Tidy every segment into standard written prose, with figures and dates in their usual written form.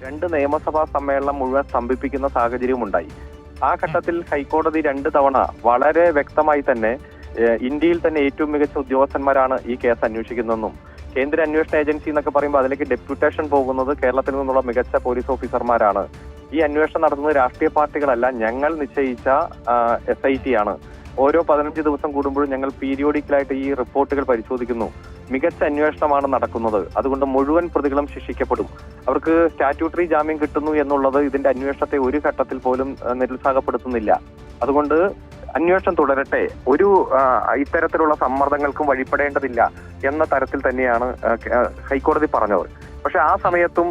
2 നിയമസഭാ സമ്മേളനം മുഴുവൻ സ്തംഭിപ്പിക്കുന്ന സാഹചര്യവും ഉണ്ടായി. ആ ഘട്ടത്തിൽ ഹൈക്കോടതി 2 തവണ വളരെ വ്യക്തമായി തന്നെ ഇന്ത്യയിൽ തന്നെ ഏറ്റവും മികച്ച ഉദ്യോഗസ്ഥന്മാരാണ് ഈ കേസ് അന്വേഷിക്കുന്നതെന്നും കേന്ദ്ര അന്വേഷണ ഏജൻസി എന്നൊക്കെ പറയുമ്പോൾ അതിലേക്ക് ഡെപ്യൂട്ടേഷൻ പോകുന്നത് കേരളത്തിൽ നിന്നുള്ള മികച്ച പോലീസ് ഓഫീസർമാരാണ്. ഈ അന്വേഷണം നടത്തുന്നത് രാഷ്ട്രീയ പാർട്ടികളല്ല, ഞങ്ങൾ നിശ്ചയിച്ച SIT ആണ്. ഓരോ 15 ദിവസം കൂടുമ്പോഴും ഞങ്ങൾ പീരിയോഡിക്കലായിട്ട് ഈ റിപ്പോർട്ടുകൾ പരിശോധിക്കുന്നു. മികച്ച അന്വേഷണമാണ് നടക്കുന്നത്. അതുകൊണ്ട് മുഴുവൻ പ്രതികളും ശിക്ഷിക്കപ്പെടും. അവർക്ക് സ്റ്റാറ്റ്യൂട്ടറി ജാമ്യം കിട്ടുന്നു എന്നുള്ളത് ഇതിന്റെ അന്വേഷണത്തെ ഒരു ഘട്ടത്തിൽ പോലും നിരുത്സാഹപ്പെടുത്തുന്നില്ല. അതുകൊണ്ട് അന്വേഷണം തുടരട്ടെ, ഒരു ഇത്തരത്തിലുള്ള സമ്മർദ്ദങ്ങൾക്കും വഴിപ്പെടേണ്ടതില്ല എന്ന തരത്തിൽ തന്നെയാണ് ഹൈക്കോടതി പറഞ്ഞത്. പക്ഷെ ആ സമയത്തും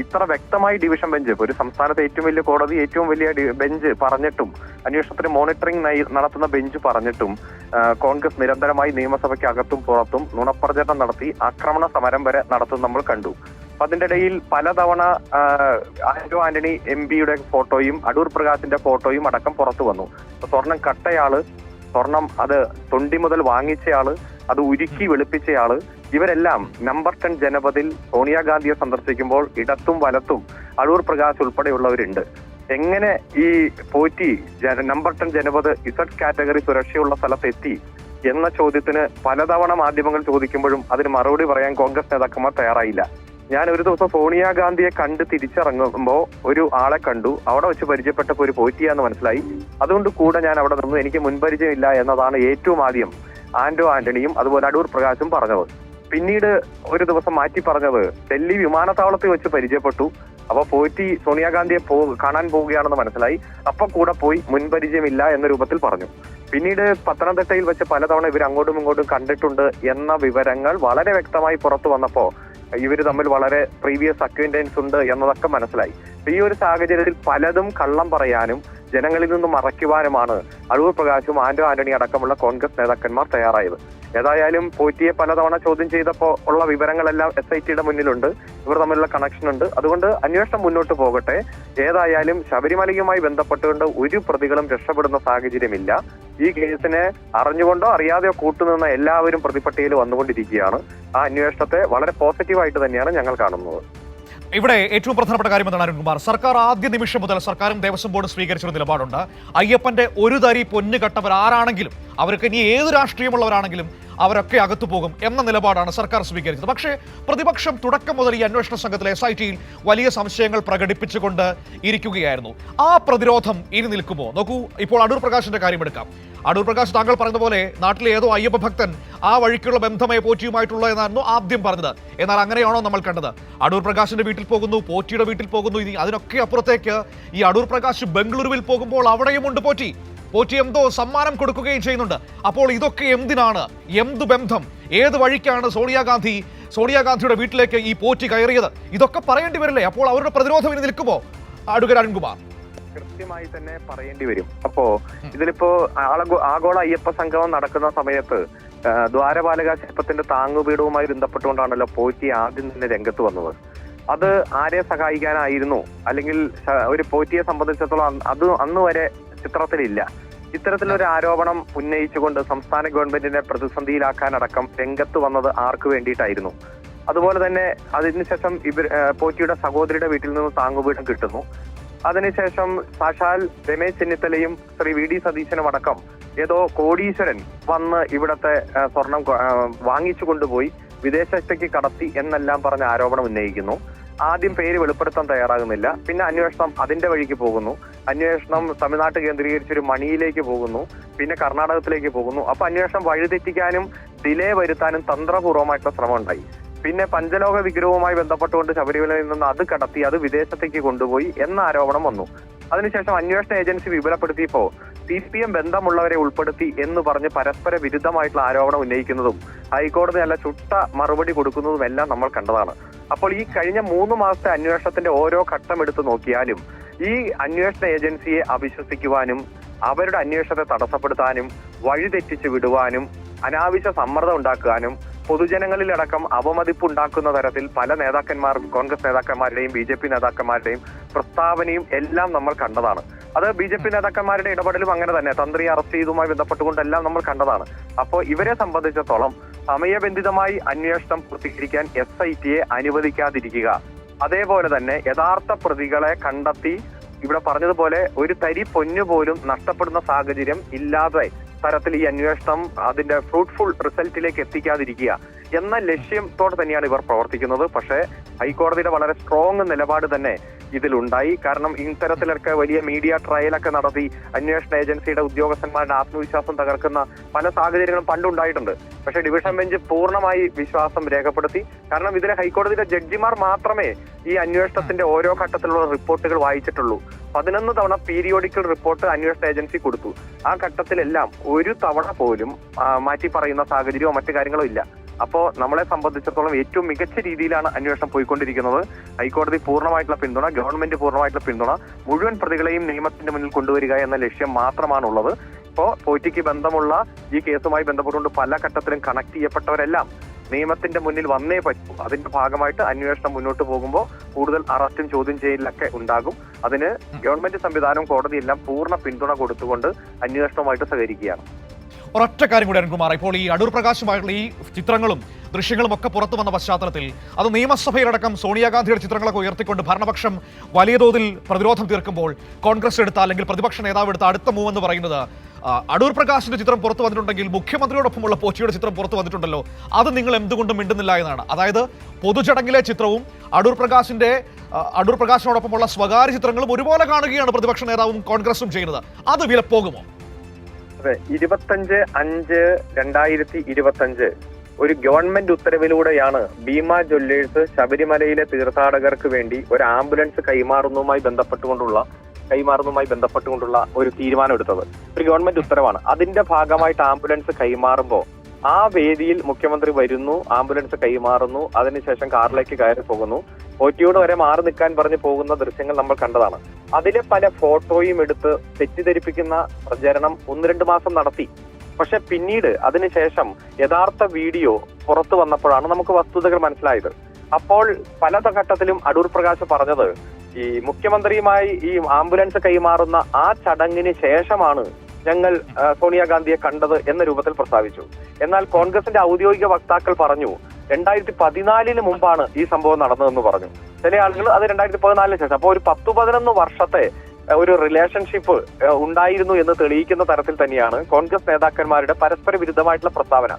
ഇത്ര വ്യക്തമായി ഡിവിഷൻ ബെഞ്ച്, ഒരു സംസ്ഥാനത്തെ ഏറ്റവും വലിയ കോടതി, ഏറ്റവും വലിയ ബെഞ്ച് പറഞ്ഞിട്ടും, അന്വേഷണത്തിന് മോണിറ്ററിംഗ് നടത്തുന്ന ബെഞ്ച് പറഞ്ഞിട്ടും കോൺഗ്രസ് നിരന്തരമായി നിയമസഭയ്ക്ക് അകത്തും പുറത്തും നുണപ്രചരണം നടത്തി ആക്രമണ സമരം വരെ നടത്തും നമ്മൾ കണ്ടു. അതിന്റെ ഇടയിൽ പലതവണ ആന്റോ ആന്റണി MP-യുടെ ഫോട്ടോയും അടൂർ പ്രകാശിന്റെ ഫോട്ടോയും അടക്കം പുറത്തു വന്നു. സ്വർണം കട്ടയാള്, സ്വർണം അത് തൊണ്ടി മുതൽ വാങ്ങിച്ചയാള്, അത് ഉരുക്കി വെളുപ്പിച്ചയാള്, ഇവരെല്ലാം നമ്പർ 10 ജനപദിൽ സോണിയാഗാന്ധിയെ സന്ദർശിക്കുമ്പോൾ ഇടത്തും വലത്തും അടൂർ പ്രകാശ് ഉൾപ്പെടെയുള്ളവരുണ്ട്. എങ്ങനെ ഈ പോറ്റി നമ്പർ 10 ജനപദ് Z കാറ്റഗറി സുരക്ഷയുള്ള സ്ഥലത്തെത്തി എന്ന ചോദ്യത്തിന് പലതവണ മാധ്യമങ്ങൾ ചോദിക്കുമ്പോഴും അതിന് മറുപടി പറയാൻ കോൺഗ്രസ് നേതാക്കന്മാർ തയ്യാറായില്ല. ഞാൻ ഒരു ദിവസം സോണിയാഗാന്ധിയെ കണ്ട് തിരിച്ചിറങ്ങുമ്പോൾ ഒരു ആളെ കണ്ടു. അവിടെ വെച്ച് പരിചയപ്പെട്ടപ്പോൾ ഒരു പോറ്റിയാന്ന് മനസ്സിലായി. അതുകൊണ്ട് കൂടെ ഞാൻ അവിടെ നിന്നു. എനിക്ക് മുൻപരിചയമില്ല എന്നതാണ് ഏറ്റവും ആദ്യം ആന്റോ ആന്റണിയും അതുപോലെ അടൂർ പ്രകാശും പറഞ്ഞത്. പിന്നീട് ഒരു ദിവസം മാറ്റി പറഞ്ഞത് ഡൽഹി വിമാനത്താവളത്തിൽ വെച്ച് പരിചയപ്പെട്ടു. അപ്പൊ പോറ്റി സോണിയാഗാന്ധിയെ കാണാൻ പോവുകയാണെന്ന് മനസ്സിലായി. അപ്പൊ കൂടെ പോയി മുൻപരിചയമില്ല എന്ന രൂപത്തിൽ പറഞ്ഞു. പിന്നീട് പത്തനംതിട്ടയിൽ വെച്ച് പലതവണ ഇവർ അങ്ങോട്ടും ഇങ്ങോട്ടും കണ്ടിട്ടുണ്ട് എന്ന വിവരങ്ങൾ വളരെ വ്യക്തമായി പുറത്തു വന്നപ്പോ ഇവർ തമ്മിൽ വളരെ പ്രീവിയസ് അക്വൈന്റൻസ് ഉണ്ട് എന്നതൊക്കെ മനസ്സിലായി. ഈ ഒരു സാഹചര്യത്തിൽ പലതും കള്ളം പറയാനും ജനങ്ങളിൽ നിന്നും മറയ്ക്കുവാനുമാണ് അടൂർ പ്രകാശും ആന്റോ ആന്റണി അടക്കമുള്ള കോൺഗ്രസ് നേതാക്കന്മാർ തയ്യാറായത്. ഏതായാലും പോറ്റിയെ പലതവണ ചോദ്യം ചെയ്തപ്പോൾ ഉള്ള വിവരങ്ങളെല്ലാം SIT-യുടെ മുന്നിലുണ്ട്. ഇവർ തമ്മിലുള്ള കണക്ഷൻ ഉണ്ട്. അതുകൊണ്ട് അന്വേഷണം മുന്നോട്ട് പോകട്ടെ. ഏതായാലും ശബരിമലയുമായി ബന്ധപ്പെട്ടുകൊണ്ട് ഒരു പ്രതികളും രക്ഷപ്പെടുന്ന സാഹചര്യമില്ല. ഈ കേസിനെ അറിഞ്ഞുകൊണ്ടോ അറിയാതെയോ കൂട്ടുനിന്ന എല്ലാവരും പ്രതിപട്ടികയിൽ വന്നുകൊണ്ടിരിക്കുകയാണ്. ആ അന്വേഷണത്തെ വളരെ പോസിറ്റീവായിട്ട് തന്നെയാണ് ഞങ്ങൾ കാണുന്നത്. ഇവിടെ ഏറ്റവും പ്രധാനപ്പെട്ട കാര്യം എന്താണ് അരുൺകുമാർ, സർക്കാർ ആദ്യ നിമിഷം മുതൽ സർക്കാരും ദേവസ്വം ബോർഡും സ്വീകരിച്ചൊരു നിലപാടുണ്ട്. അയ്യപ്പന്റെ ഒരു തരി പൊന്ന് കട്ടവർ ആരാണെങ്കിലും, അവർക്ക് ഇനി ഏത് രാഷ്ട്രീയമുള്ളവരാണെങ്കിലും അവരൊക്കെ അകത്തു പോകും എന്ന നിലപാടാണ് സർക്കാർ സ്വീകരിച്ചത്. പക്ഷേ പ്രതിപക്ഷം തുടക്കം മുതൽ ഈ അന്വേഷണ സംഘത്തിലെ SIT-യിൽ വലിയ സംശയങ്ങൾ പ്രകടിപ്പിച്ചുകൊണ്ട് ഇരിക്കുകയായിരുന്നു. ആ പ്രതിരോധം ഇനി നിൽക്കുമോ? നോക്കൂ, ഇപ്പോൾ അടൂർ പ്രകാശിന്റെ കാര്യം എടുക്കാം. അടൂർ പ്രകാശ് താങ്കൾ പറഞ്ഞതുപോലെ നാട്ടിലെ ഏതോ അയ്യപ്പ ഭക്തൻ ആ വഴിക്കുള്ള ബന്ധമേ പോറ്റിയുമായിട്ടുള്ള എന്നായിരുന്നു ആദ്യം പറഞ്ഞത്. എന്നാൽ അങ്ങനെയാണോ നമ്മൾ കണ്ടത്? അടൂർ പ്രകാശിന്റെ വീട്ടിൽ പോകുന്നു, പോറ്റിയുടെ വീട്ടിൽ പോകുന്നു. ഇനി അതിനൊക്കെ അപ്പുറത്തേക്ക് ഈ അടൂർ പ്രകാശ് ബംഗളൂരുവിൽ പോകുമ്പോൾ അവിടെയുമുണ്ട് പോറ്റി. പോറ്റി എന്തോ സമ്മാനം കൊടുക്കുകയും ചെയ്യുന്നുണ്ട്. അപ്പോൾ ഇതൊക്കെ എന്തിനാണ്? എന്ത് ബന്ധം? ഏത് വഴിക്കാണ് സോണിയാഗാന്ധിയുടെ വീട്ടിലേക്ക് ഈ പോറ്റി കയറിയത്? ഇതൊക്കെ പറയേണ്ടി വരില്ലേ? അപ്പോൾ അവരുടെ പ്രതിരോധം ഇനി നിൽക്കുമോ അഡ്വക്കേറ്റ് അരുൺകുമാർ? കൃത്യമായി തന്നെ പറയേണ്ടി വരും. അപ്പോ ഇതിലിപ്പോ ആഗോള അയ്യപ്പ സംഗമം നടക്കുന്ന സമയത്ത് ദ്വാരപാലക ശില്പത്തിന്റെ താങ്ങുപീഠവുമായി ബന്ധപ്പെട്ടുകൊണ്ടാണല്ലോ പോറ്റി ആദ്യം തന്നെ രംഗത്ത് വന്നത്. അത് ആരെ സഹായിക്കാനായിരുന്നു? അല്ലെങ്കിൽ ഒരു പോറ്റിയെ സംബന്ധിച്ചിടത്തോളം അത് അന്ന് വരെ ചിത്രത്തിലില്ല. ഇത്തരത്തിലൊരു ആരോപണം ഉന്നയിച്ചുകൊണ്ട് സംസ്ഥാന ഗവൺമെന്റിനെ പ്രതിസന്ധിയിലാക്കാനടക്കം രംഗത്ത് വന്നത് ആർക്ക് വേണ്ടിയിട്ടായിരുന്നു? അതുപോലെ തന്നെ അതിനുശേഷം പോറ്റിയുടെ സഹോദരിയുടെ വീട്ടിൽ നിന്ന് താങ്ങുപീഠം കിട്ടുന്നു. അതിനുശേഷം സാക്ഷാൽ രമേശ് ചെന്നിത്തലയും ശ്രീ VD സതീശനും അടക്കം ഏതോ കോടീശ്വരൻ വന്ന് ഇവിടത്തെ സ്വർണം വാങ്ങിച്ചു കൊണ്ടുപോയി വിദേശത്തേക്ക് കടത്തി എന്നെല്ലാം പറഞ്ഞ ആരോപണം ഉന്നയിക്കുന്നു. ആദ്യം പേര് വെളിപ്പെടുത്താൻ തയ്യാറാകുന്നില്ല. പിന്നെ അന്വേഷണം അതിന്റെ വഴിക്ക് പോകുന്നു. അന്വേഷണം തമിഴ്നാട് കേന്ദ്രീകരിച്ചൊരു മണിയിലേക്ക് പോകുന്നു, പിന്നെ കർണാടകത്തിലേക്ക് പോകുന്നു. അപ്പൊ അന്വേഷണം വഴിതെറ്റിക്കാനും ഡിലേ വരുത്താനും തന്ത്രപൂർവ്വമായിട്ടുള്ള ശ്രമം ഉണ്ടായി. പിന്നെ പഞ്ചലോക വിഗ്രഹവുമായി ബന്ധപ്പെട്ടുകൊണ്ട് ശബരിമലയിൽ നിന്ന് അത് കടത്തി അത് വിദേശത്തേക്ക് കൊണ്ടുപോയി എന്ന ആരോപണം വന്നു. അതിനുശേഷം അന്വേഷണ ഏജൻസി വിപുലപ്പെടുത്തിയപ്പോ CPM ബന്ധമുള്ളവരെ ഉൾപ്പെടുത്തി എന്ന് പറഞ്ഞ് പരസ്പര വിരുദ്ധമായിട്ടുള്ള ആരോപണം ഉന്നയിക്കുന്നതും ഹൈക്കോടതി നല്ല ചുട്ട മറുപടി കൊടുക്കുന്നതുമെല്ലാം നമ്മൾ കണ്ടതാണ്. അപ്പോൾ ഈ കഴിഞ്ഞ 3 മാസത്തെ അന്വേഷണത്തിന്റെ ഓരോ ഘട്ടം എടുത്തു നോക്കിയാലും ഈ അന്വേഷണ ഏജൻസിയെ അവിശ്വസിക്കുവാനും അവരുടെ അന്വേഷണത്തെ തടസ്സപ്പെടുത്താനും വഴിതെറ്റിച്ച് വിടുവാനും അനാവശ്യ സമ്മർദ്ദം ഉണ്ടാക്കാനും പൊതുജനങ്ങളിലടക്കം അവമതിപ്പുണ്ടാക്കുന്ന തരത്തിൽ പല കോൺഗ്രസ് നേതാക്കന്മാരുടെയും BJP നേതാക്കന്മാരുടെയും പ്രസ്താവനയും എല്ലാം നമ്മൾ കണ്ടതാണ്. അത് BJP നേതാക്കന്മാരുടെ ഇടപെടലും അങ്ങനെ തന്നെ തന്ത്രി അറസ്റ്റ് ചെയ്തതുമായി ബന്ധപ്പെട്ടുകൊണ്ടെല്ലാം നമ്മൾ കണ്ടതാണ്. അപ്പോൾ ഇവരെ സംബന്ധിച്ചിടത്തോളം സമയബന്ധിതമായി അന്വേഷണം പൂർത്തീകരിക്കാൻ SIT-യെ അനുവദിക്കാതിരിക്കുക അതേപോലെ തന്നെ യഥാർത്ഥ പ്രതികളെ കണ്ടെത്തി ഇവിടെ പറഞ്ഞതുപോലെ ഒരു തരി പൊന്നു പോലും നഷ്ടപ്പെടുന്ന സാഹചര്യം ഇല്ലാതെ തരത്തിൽ ഈ അന്വേഷണം അതിന്റെ ഫ്രൂട്ട്ഫുൾ റിസൾട്ടിലേക്ക് എത്തിക്കാതിരിക്കുക എന്ന ലക്ഷ്യത്തോടെ തന്നെയാണ് ഇവർ പ്രവർത്തിക്കുന്നത്. പക്ഷേ ഹൈക്കോടതിയുടെ വളരെ സ്ട്രോങ് നിലപാട് തന്നെ ഇതിലുണ്ടായി. കാരണം ഇത്തരത്തിലൊക്കെ വലിയ മീഡിയ ട്രയലൊക്കെ നടത്തി അന്വേഷണ ഏജൻസിയുടെ ഉദ്യോഗസ്ഥന്മാരുടെ ആത്മവിശ്വാസം തകർക്കുന്ന പല സാഹചര്യങ്ങളും പണ്ടുണ്ടായിട്ടുണ്ട്. പക്ഷേ ഡിവിഷൻ ബെഞ്ച് പൂർണ്ണമായി വിശ്വാസം രേഖപ്പെടുത്തി. കാരണം ഇതിലെ ഹൈക്കോടതിയുടെ ജഡ്ജിമാർ മാത്രമേ ഈ അന്വേഷണത്തിന്റെ ഓരോ ഘട്ടത്തിലുള്ള റിപ്പോർട്ടുകൾ വായിച്ചിട്ടുള്ളൂ. 11 തവണ പീരിയോഡിക്കൽ റിപ്പോർട്ട് അന്വേഷണ ഏജൻസി കൊടുത്തു. ആ ഘട്ടത്തിലെല്ലാം ഒരു തവണ പോലും മാറ്റി പറയുന്ന സാഹചര്യമോ മറ്റു കാര്യങ്ങളോ ഇല്ല. അപ്പോ നമ്മളെ സംബന്ധിച്ചിടത്തോളം ഏറ്റവും മികച്ച രീതിയിലാണ് അന്വേഷണം പോയിക്കൊണ്ടിരിക്കുന്നത്. ഹൈക്കോടതി പൂർണ്ണമായിട്ടുള്ള പിന്തുണ, ഗവൺമെന്റ് പൂർണ്ണമായിട്ടുള്ള പിന്തുണ, മുഴുവൻ പ്രതികളെയും നിയമത്തിന്റെ മുന്നിൽ കൊണ്ടുവരിക എന്ന ലക്ഷ്യം മാത്രമാണുള്ളത്. ഇപ്പോ പോറ്റിക്ക് ബന്ധമുള്ള ഈ കേസുമായി ബന്ധപ്പെട്ടുകൊണ്ട് പല ഘട്ടത്തിലും കണക്ട് ചെയ്യപ്പെട്ടവരെല്ലാം നിയമത്തിന്റെ മുന്നിൽ വന്നേ പറ്റൂ. അതിന്റെ ഭാഗമായിട്ട് അന്വേഷണം മുന്നോട്ട് പോകുമ്പോൾ കൂടുതൽ അറസ്റ്റും ചോദ്യം ചെയ്യലൊക്കെ ഉണ്ടാകും. അതിന് ഗവൺമെന്റ് സംവിധാനവും കോടതിയെല്ലാം പൂർണ്ണ പിന്തുണ കൊടുത്തുകൊണ്ട് അന്വേഷണവുമായിട്ട് സഹകരിക്കുകയാണ്. ഒരൊറ്റ കാര്യം കൂടി അരുൺകുമാർ, ഇപ്പോൾ ഈ അടൂർ പ്രകാശുമായിട്ടുള്ള ഈ ചിത്രങ്ങളും ദൃശ്യങ്ങളും ഒക്കെ പുറത്തു വന്ന പശ്ചാത്തലത്തിൽ അത് നിയമസഭയിലടക്കം സോണിയാഗാന്ധിയുടെ ചിത്രങ്ങളൊക്കെ ഉയർത്തിക്കൊണ്ട് ഭരണപക്ഷം വലിയ തോതിൽ പ്രതിരോധം തീർക്കുമ്പോൾ കോൺഗ്രസ് എടുത്ത അല്ലെങ്കിൽ പ്രതിപക്ഷ നേതാവ് എടുത്ത അടുത്ത മൂവ് എന്ന് പറയുന്നത് അടൂർ പ്രകാശിന്റെ ചിത്രം പുറത്തു വന്നിട്ടുണ്ടെങ്കിൽ മുഖ്യമന്ത്രിയോടൊപ്പമുള്ള പോറ്റിയുടെ ചിത്രം പുറത്തു വന്നിട്ടുണ്ടല്ലോ, അത് നിങ്ങൾ എന്തുകൊണ്ടും മിണ്ടുന്നില്ല എന്നാണ്. അതായത് പൊതുചടങ്ങിലെ ചിത്രവും അടൂർ പ്രകാശിനോടൊപ്പമുള്ള സ്വകാര്യ ചിത്രങ്ങളും ഒരുപോലെ കാണുകയാണ് പ്രതിപക്ഷ നേതാവും കോൺഗ്രസും ചെയ്യുന്നത്. അത് വിലപ്പോകുമോ? അതെ, 25/5/2025 ഒരു ഗവൺമെന്റ് ഉത്തരവിലൂടെയാണ് ഭീമ ജ്വല്ലേഴ്സ് ശബരിമലയിലെ തീർത്ഥാടകർക്ക് വേണ്ടി ഒരു ആംബുലൻസ് കൈമാറുന്നതുമായി ബന്ധപ്പെട്ടുകൊണ്ടുള്ള ഒരു തീരുമാനം എടുത്തത്. ഒരു ഗവൺമെന്റ് ഉത്തരവാണ്. അതിന്റെ ഭാഗമായിട്ട് ആംബുലൻസ് കൈമാറുമ്പോൾ ആ വേദിയിൽ മുഖ്യമന്ത്രി വരുന്നു, ആംബുലൻസ് കൈമാറുന്നു, അതിനുശേഷം കാറിലേക്ക് കയറി പോകുന്നു. പോറ്റിയോട് വരെ മാറി നിൽക്കാൻ പറഞ്ഞ് പോകുന്ന ദൃശ്യങ്ങൾ നമ്മൾ കണ്ടതാണ്. അതിലെ പല ഫോട്ടോയും എടുത്ത് തെറ്റിദ്ധരിപ്പിക്കുന്ന പ്രചരണം 1-2 മാസം നടത്തി. പക്ഷെ പിന്നീട് അതിനുശേഷം യഥാർത്ഥ വീഡിയോ പുറത്തു വന്നപ്പോഴാണ് നമുക്ക് വസ്തുതകൾ മനസ്സിലായത്. അപ്പോൾ പല ഘട്ടത്തിലും അടൂർ പ്രകാശ് പറഞ്ഞത് ഈ മുഖ്യമന്ത്രിയുമായി ഈ ആംബുലൻസ് കൈമാറുന്ന ആ ചടങ്ങിന് ശേഷമാണ് ഞങ്ങൾ സോണിയാഗാന്ധിയെ കണ്ടത് എന്ന രൂപത്തിൽ പ്രസ്താവിച്ചു. എന്നാൽ കോൺഗ്രസിന്റെ ഔദ്യോഗിക വക്താക്കൾ പറഞ്ഞു 2014 മുമ്പാണ് ഈ സംഭവം നടന്നതെന്ന് പറഞ്ഞു. ചില ആളുകൾ അത് 2014 ശേഷം. അപ്പോൾ ഒരു 10-11 വർഷത്തെ ഒരു റിലേഷൻഷിപ്പ് ഉണ്ടായിരുന്നു എന്ന് തെളിയിക്കുന്ന തരത്തിൽ തന്നെയാണ് കോൺഗ്രസ് നേതാക്കന്മാരുടെ പരസ്പര വിരുദ്ധമായിട്ടുള്ള പ്രസ്താവന.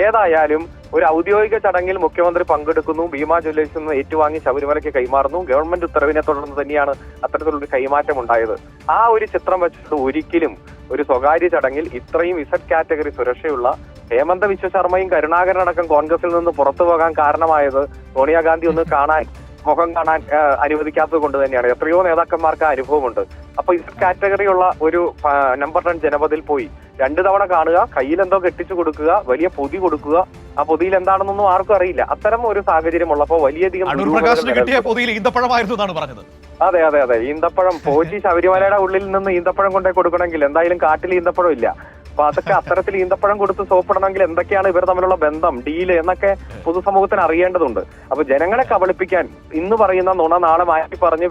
ഏതായാലും ഒരു ഔദ്യോഗിക ചടങ്ങിൽ മുഖ്യമന്ത്രി പങ്കെടുക്കുന്നു, ഭീമ ജ്വല്ലേഴ്സിൽ നിന്ന് ഏറ്റുവാങ്ങി ശബരിമലയ്ക്ക് കൈമാറുന്നു. ഗവൺമെന്റ് ഉത്തരവിനെ തുടർന്ന് തന്നെയാണ് അത്തരത്തിലുള്ളൊരു കൈമാറ്റം ഉണ്ടായത്. ആ ഒരു ചിത്രം വെച്ചിട്ട് ഒരിക്കലും ഒരു സ്വകാര്യ ചടങ്ങിൽ ഇത്രയും ഇസഡ് കാറ്റഗറി സുരക്ഷയുള്ള ഹേമന്ത വിശ്വ ശർമ്മയും കരുണാകരനടക്കം കോൺഗ്രസിൽ നിന്ന് പുറത്തു പോകാൻ കാരണമായത് സോണിയാഗാന്ധി മുഖം കാണാൻ അനുവദിക്കാത്തത് കൊണ്ട് തന്നെയാണ്. എത്രയോ നേതാക്കന്മാർക്ക് ആ അനുഭവമുണ്ട്. അപ്പൊ ഇസഡ് കാറ്റഗറിയുള്ള ഒരു നമ്പർ 10 ജനപതിൽ പോയി 2 തവണ കാണുക, കയ്യിലെന്തോ കെട്ടിച്ചു കൊടുക്കുക, വലിയ പൊതി കൊടുക്കുക. ആ പൊതിയിൽ എന്താണെന്നൊന്നും ആർക്കും അറിയില്ല. അത്തരം ഒരു സാഹചര്യം ഉള്ളപ്പോ വലിയധികം അതെ ഈന്തപ്പഴം പോറ്റി ശബരിമലയുടെ ഉള്ളിൽ നിന്ന് ഈന്തപ്പഴം കൊണ്ടേ കൊടുക്കണമെങ്കിൽ എന്തായാലും കാട്ടിൽ ഈന്തപ്പഴം ഇല്ല. അപ്പൊ അതൊക്കെ അത്തരത്തിൽ ഈന്തപ്പഴം കൊടുത്ത് സോപ്പിടണമെങ്കിൽ എന്തൊക്കെയാണ് ഇവർ തമ്മിലുള്ള ബന്ധം, ഡീല് എന്നൊക്കെ പൊതുസമൂഹത്തിന് അറിയേണ്ടതുണ്ട്. അപ്പൊ ജനങ്ങളെ കബളിപ്പിക്കാൻ ഇന്ന് പറയുന്ന നുണ നാളെ മാറ്റി പറഞ്ഞ്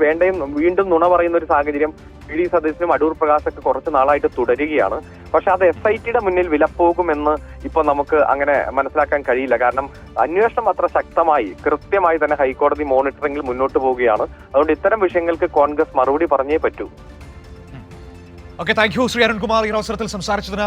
വീണ്ടും നുണ പറയുന്ന ഒരു സാഹചര്യം വി.ഡി. സതീശനും അടൂർ പ്രകാശൊക്കെ കുറച്ച് നാളായിട്ട് തുടരുകയാണ്. പക്ഷെ അത് SITയുടെ മുന്നിൽ വിലപ്പോകുമെന്ന് ഇപ്പൊ നമുക്ക് അങ്ങനെ മനസ്സിലാക്കാൻ കഴിയില്ല. കാരണം അന്വേഷണം അത്ര ശക്തമായി കൃത്യമായി തന്നെ ഹൈക്കോടതി മോണിറ്ററിംഗിൽ മുന്നോട്ട് പോവുകയാണ്. അതുകൊണ്ട് ഇത്തരം വിഷയങ്ങൾക്ക് കോൺഗ്രസ് മറുപടി പറഞ്ഞേ പറ്റൂ. Okay, thank you Shri Arunkumar ഈ അവസരത്തിൽ സംസാരിച്ചതിന്.